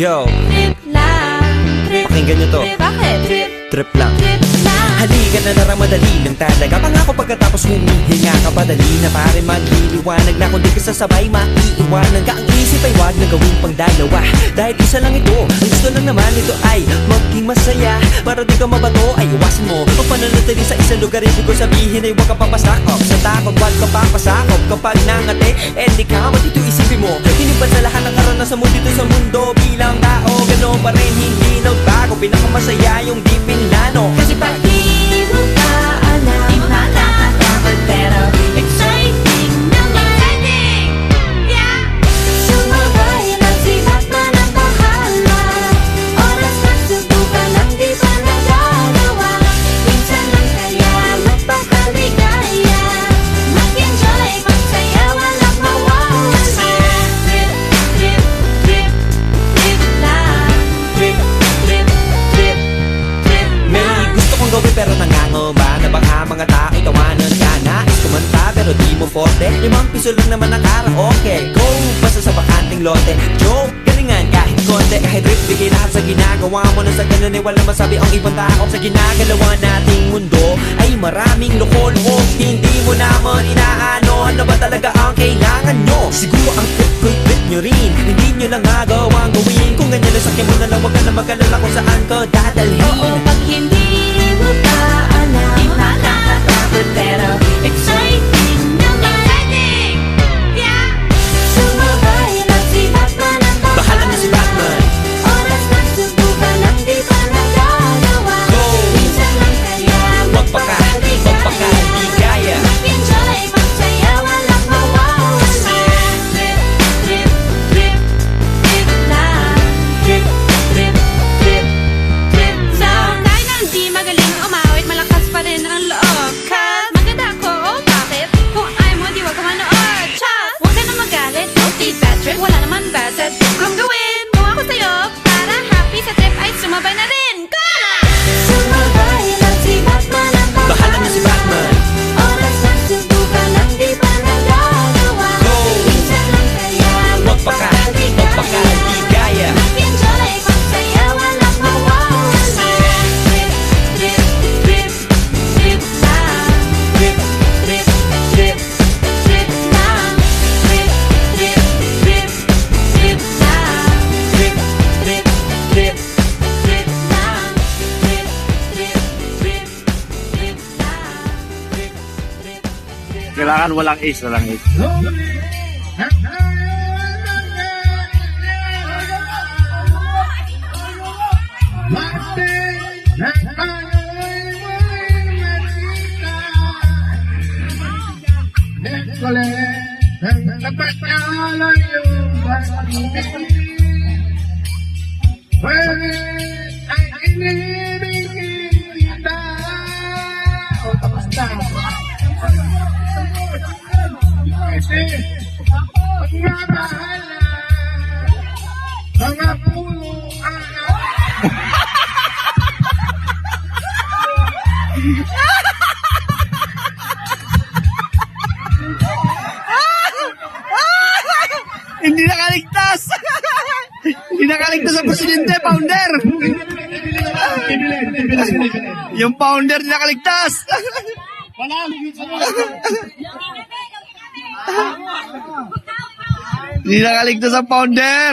Yo, Trip lang, trip, pakinggan nyo to. trip, bakit? Trip, Trip lang. trip lang. Halika na narang madali lang talaga. Pangako pagkatapos humihinga ka pa, dali na pare magliliwanag na. Kung di ka sasabay, maiiwanan ka. Ang isip ay wag na gawin pang dalawa, dahil isa lang ito. Ang gusto lang naman ito ay maging masaya. Para di ka mabato ay iwasan mo ang pananatili sa isang lugar. Ibig ko sabihin ay wag ka papasakop sa takot, wag ka papasakop. Kapag nangate, di ka matito isipin mo. Hinipan sa lahat ng karanasan mo dito sa mundo. Bilang tao, gano'n pa rin hindi nagbago. Pinakamasaya yung di pinlano. Kasi Pag di mo pa alam, di mo nakakatakot pero exciting naman. Yeah! Sumabay lang si Batman ang bahala. Oras na subukan lang di pa nagagawa. Minsan lang kaya magpakaligaya. Mag-enjoy, magsaya, walang mawawala. Trip, trip, trip, trip lang. Trip, trip, trip, trip may lang. gusto kong gawin pero nangangamba na baka mga tao'y tawanan ka. Nais kumanta pero di mo forte. 5 piso lang naman ang karaoke. Go! Basta sa bakanting lote. Joke! Galingan kahit konti. Kahit rip, bigay lahat sa ginagawa mo. Na sa ganun ay walang masabi ang ibang tao. Sa ginagalawa nating mundo ay maraming loko-loko. Hindi mo naman inaano. Ano ba talaga ang kailangan nyo? Siguro ang trip ko'y trip nyo rin. Hindi nyo lang agawang gawin. Kung ganyan na sakyan mo na lang, wag ka na mag-alala kung saan ka dadalhin. Oo, pag hindi mo pa alam, di mo nakakatakot pero exciting naman. Yeah! Sumabay lang si Batman ang Bahala na si Batman. Oras na subukan lang di pa nagagawa. Go! Minsan lang kaya magpakaligaya. Mag-enjoy, magsaya, walang mawawala. Trip, trip, trip, trip lang. Trip, trip, trip, trip lang. Kahit na hindi magaling umawit, malakas pa rin ang loob. Cause maganda ako, oh bakit? Kung ayaw mo, di wag ka manood. Chas! Huwag ka na magalit, don't be bad trip. Wala naman bad sa trip kong gawin. Kung ako sa'yo, para happy sa trip ay sumabay na rin. Go na! Sumabay lang si Batman ang Bahala na si Batman. Oras na subukan lang di pa nagagawa. Go! Minsan lang kaya magpakaligaya. Mag-enjoy, magsaya, walang mawawala. Trip, trip, trip, trip lang. Trip, Trip, trip, trip lang. Trip, trip, trip, trip lang. trip, trip, trip. Trip lang. Trip, trip, trip, trip lang. Trip, trip, trip. Kailangan walang ace, walang ace. Mga pulo Hindi nakaligtas! Hindi nakaligtas ang presidente, founder! Yung founder hindi nakaligtas! Hindi nakaligtas ang founder!